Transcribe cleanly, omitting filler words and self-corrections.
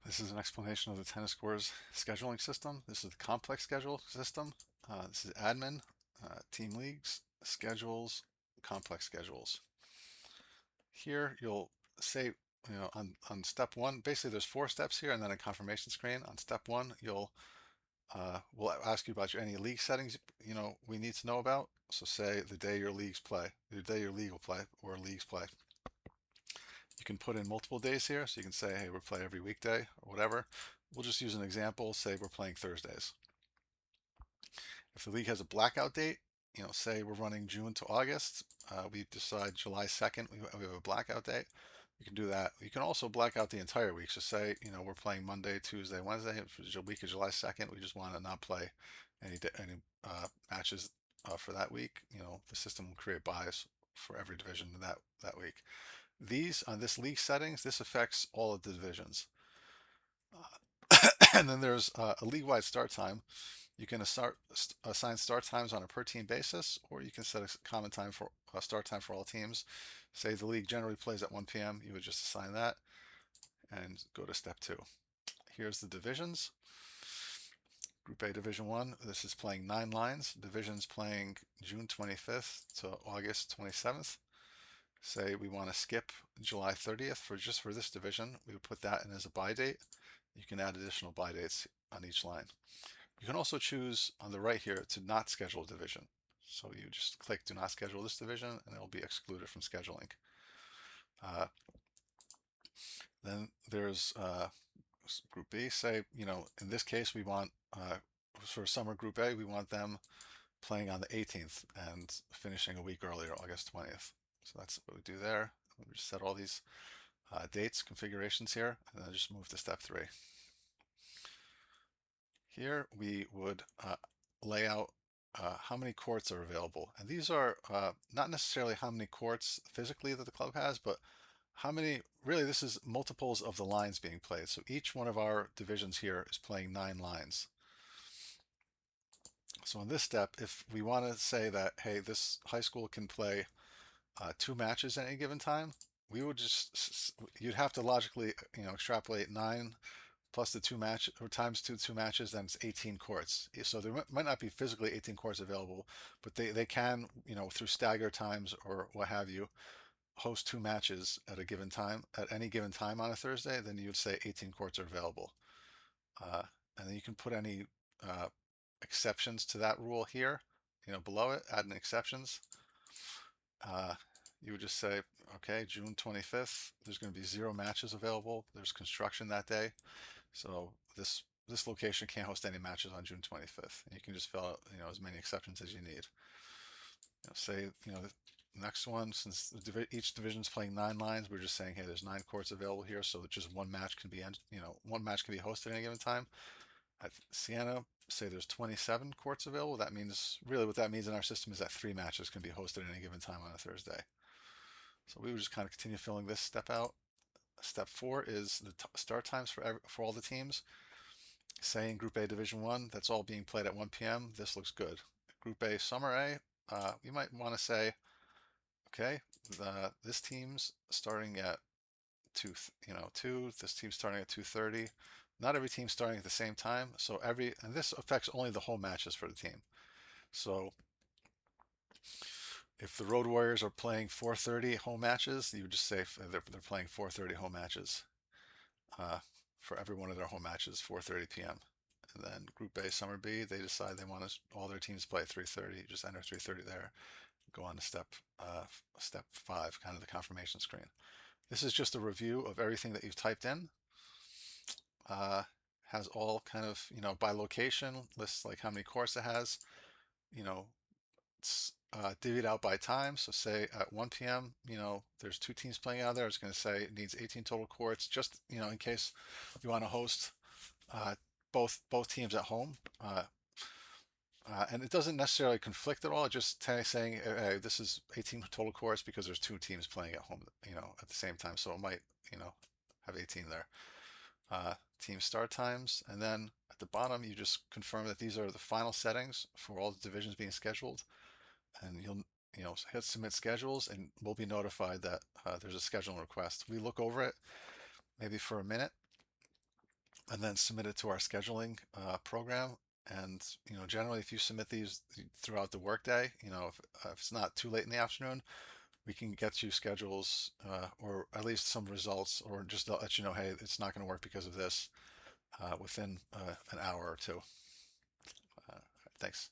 This is an explanation of the tennis scores scheduling system. This is the complex schedule system. This is admin, team leagues, schedules, complex schedules. Here you'll say, on step one, basically there's 4 steps here and then a confirmation screen. On step one, we'll ask you about any league settings, we need to know about. So say the day your leagues play, the day your league will play or leagues play. You can put in multiple days here, so you can say, hey, we play every weekday or whatever. We'll just use an example, say we're playing Thursdays. If the league has a blackout date, say we're running June to August, we decide July 2nd, we have a blackout date. You can do that. You can also black out the entire week. So say, we're playing Monday, Tuesday, Wednesday. For the week of July 2nd, we just want to not play any matches for that week. The system will create bias for every division that week. These on this league settings, this affects all of the divisions. And then there's a league-wide start time. You can assign start times on a per team basis, or you can set a common time for start time for all teams. Say the league generally plays at 1 p.m. You would just assign that and go to step 2. Here's the divisions. Group A Division 1, this is playing 9 lines. Division's playing June 25th to August 27th. Say we want to skip July 30th for this division. We would put that in as a buy date. You can add additional buy dates on each line. You can also choose on the right here to not schedule a division. So you just click do not schedule this division and it will be excluded from scheduling. Then there's Group B. Say, in this case, we want, for summer Group A, we want them playing on the 18th and finishing a week earlier, August 20th. So that's what we do there. We just set all these dates, configurations here, and then just move to step 3. Here we would lay out how many courts are available. And these are not necessarily how many courts physically that the club has, but how many, really this is multiples of the lines being played. So each one of our divisions here is playing 9 lines. So in this step, if we want to say that, hey, this high school can play 2 matches at any given time, we would you'd have to logically, extrapolate 9 plus the 2 match or times two matches, then it's 18 courts. So there might not be physically 18 courts available, but they can, through stagger times or what have you, host 2 matches at a given time, at any given time on a Thursday. Then you would say 18 courts are available. And then you can put any exceptions to that rule here, below it, add in exceptions. You would just say, okay, June 25th, there's going to be 0 matches available. There's construction that day. So this location can't host any matches on June 25th. And you can just fill out, as many exceptions as you need. Say, the next one, since each division is playing 9 lines, we're just saying, hey, there's 9 courts available here, so just one match can be, one match can be hosted at any given time. At Siena, say there's 27 courts available. That means, really what that means in our system is that 3 matches can be hosted at any given time on a Thursday. So we would just kind of continue filling this step out. Step 4 is the start times for all the teams. Say in Group A Division 1, that's all being played at 1 p.m. This looks good. Group A Summer A, you might want to say, okay, this team's starting at 2, this team's starting at 2:30. Not every team's starting at the same time, so and this affects only the home matches for the team. So if the Road Warriors are playing 4:30 home matches, you would just say they're playing 4:30 home matches. For every one of their home matches, 4:30 p.m. And then Group A, Summer B, they decide they want all their teams play 3:30. Just enter 3:30 there. Go on to step 5, kind of the confirmation screen. This is just a review of everything that you've typed in. Has all kind of, by location, lists like how many courts it has. It's divvied out by time. So say at 1 p.m., there's 2 teams playing out there. It's going to say it needs 18 total courts, just, in case you want to host both teams at home. And it doesn't necessarily conflict at all. It's just saying, hey, this is 18 total courts because there's 2 teams playing at home, at the same time. So it might, have 18 there. Team start times. And then at the bottom, you just confirm that these are the final settings for all the divisions being scheduled. And you'll, hit submit schedules and we'll be notified that there's a scheduling request. We look over it maybe for a minute. and then submit it to our scheduling program. And generally, if you submit these throughout the workday, if it's not too late in the afternoon, we can get you schedules or at least some results, or just let you know, hey, it's not going to work because of this within an hour or two. Thanks.